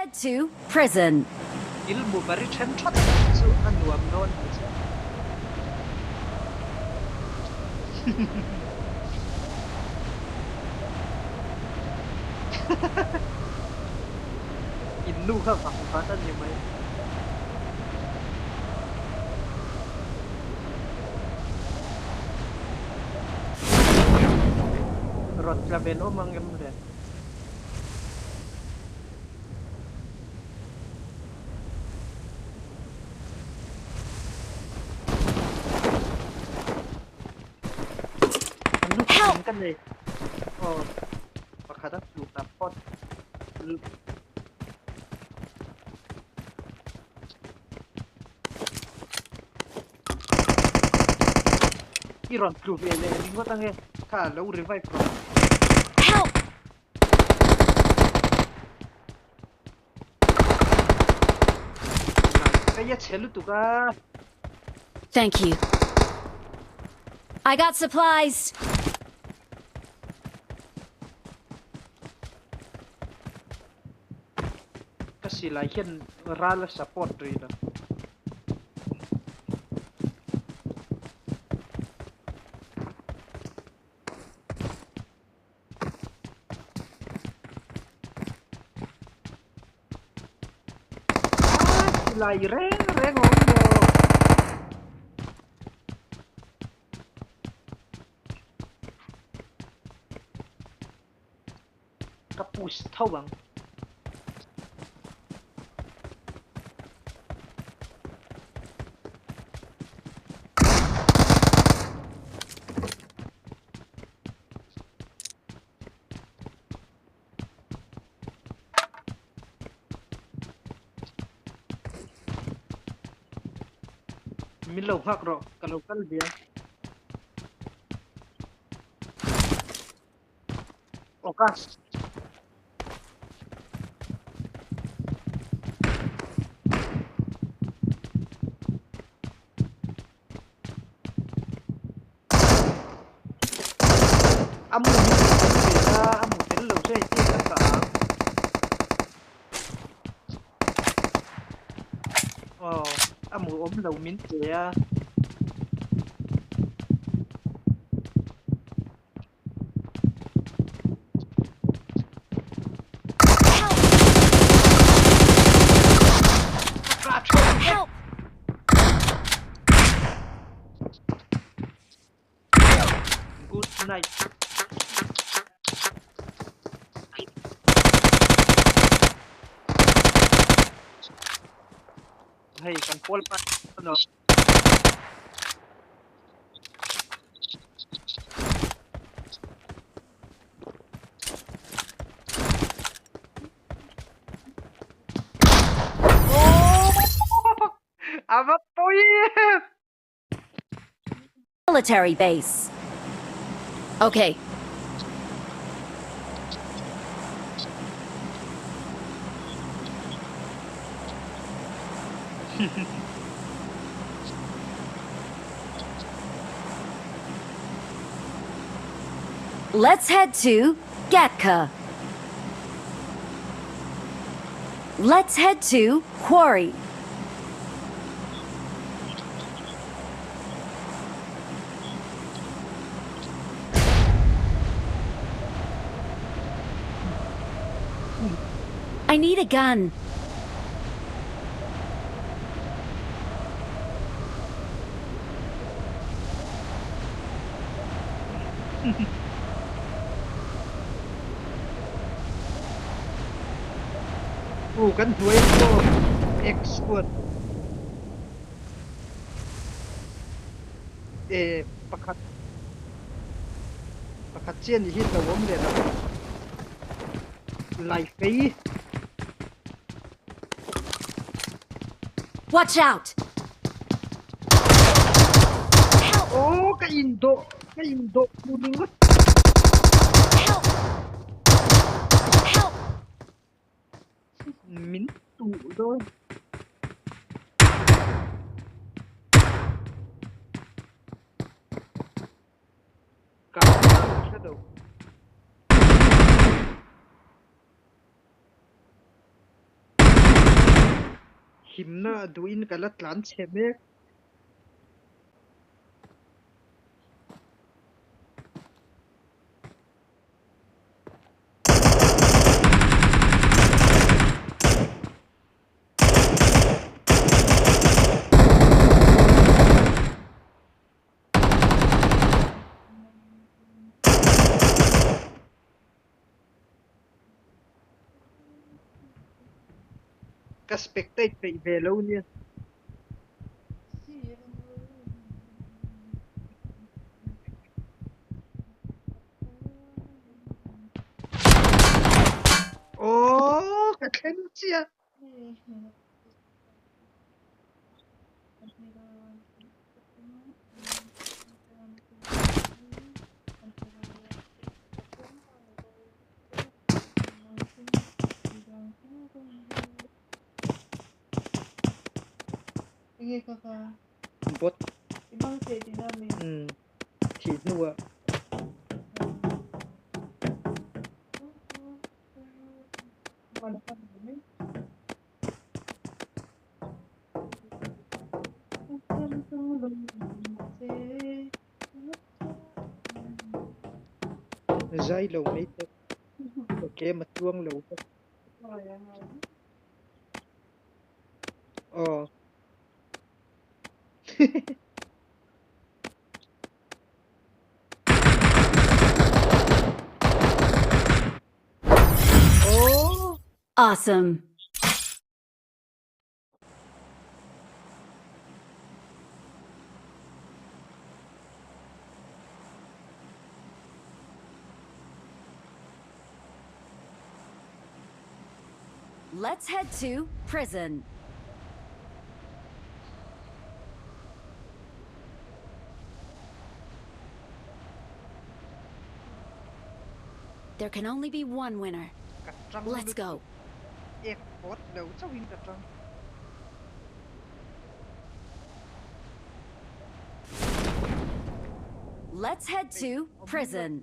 head to prison. ilmu bari chen thot chu anuam non innu kha phang phatan ni mai rot laben o mangem le help kan le oh pakada su ta pot iron proof ele ringo tange ka lo revive pro Help! kaya chelu tu ka Thank you. I got supplies. kasi la hian ral support ri la lai reng on mo kapus thawang milo hak ro kalau kal dia okas amu beta amu pen lo sai ti ka oh amu om lo min ya Help! good night hey kan pol pa no ava poi Military base. Okay. Let's head to Gatka. Let's head to Quarry. I need a gun. kan duai ko export pakhat chen hi to wom le lai fei Watch out! oh ka indo muning Help! Help! min tu do ka shadow himna duin kalat lan cheme ka spectate pe velo ni oh ka khen chia bot thi nuwa zai lo nei te okay ma chuang lo oh oh Awesome. Let's head to prison. There can only be one winner. ka trăng Let's go. ek bot lo chau in ka trăng Let's head to prison.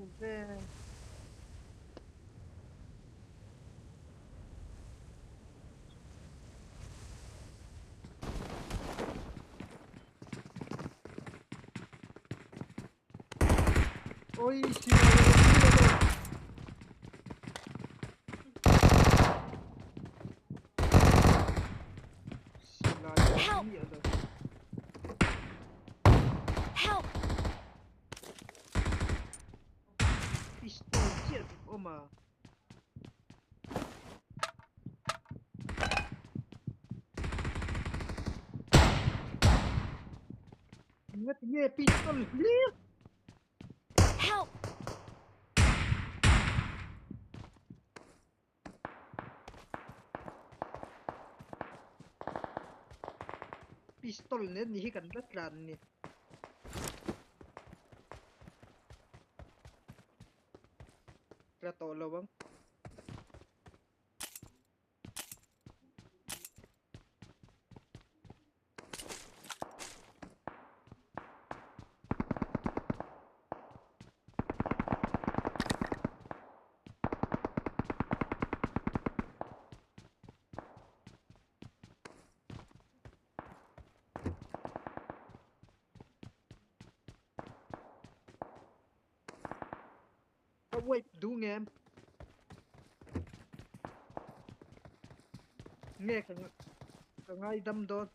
ôi Help! Help! pistol chết ôm mà ngất nghe pistol liếc Help! pistol nên ni kan rất là nè ra to lo bang wait du nghe nghe cái ngay đâm đó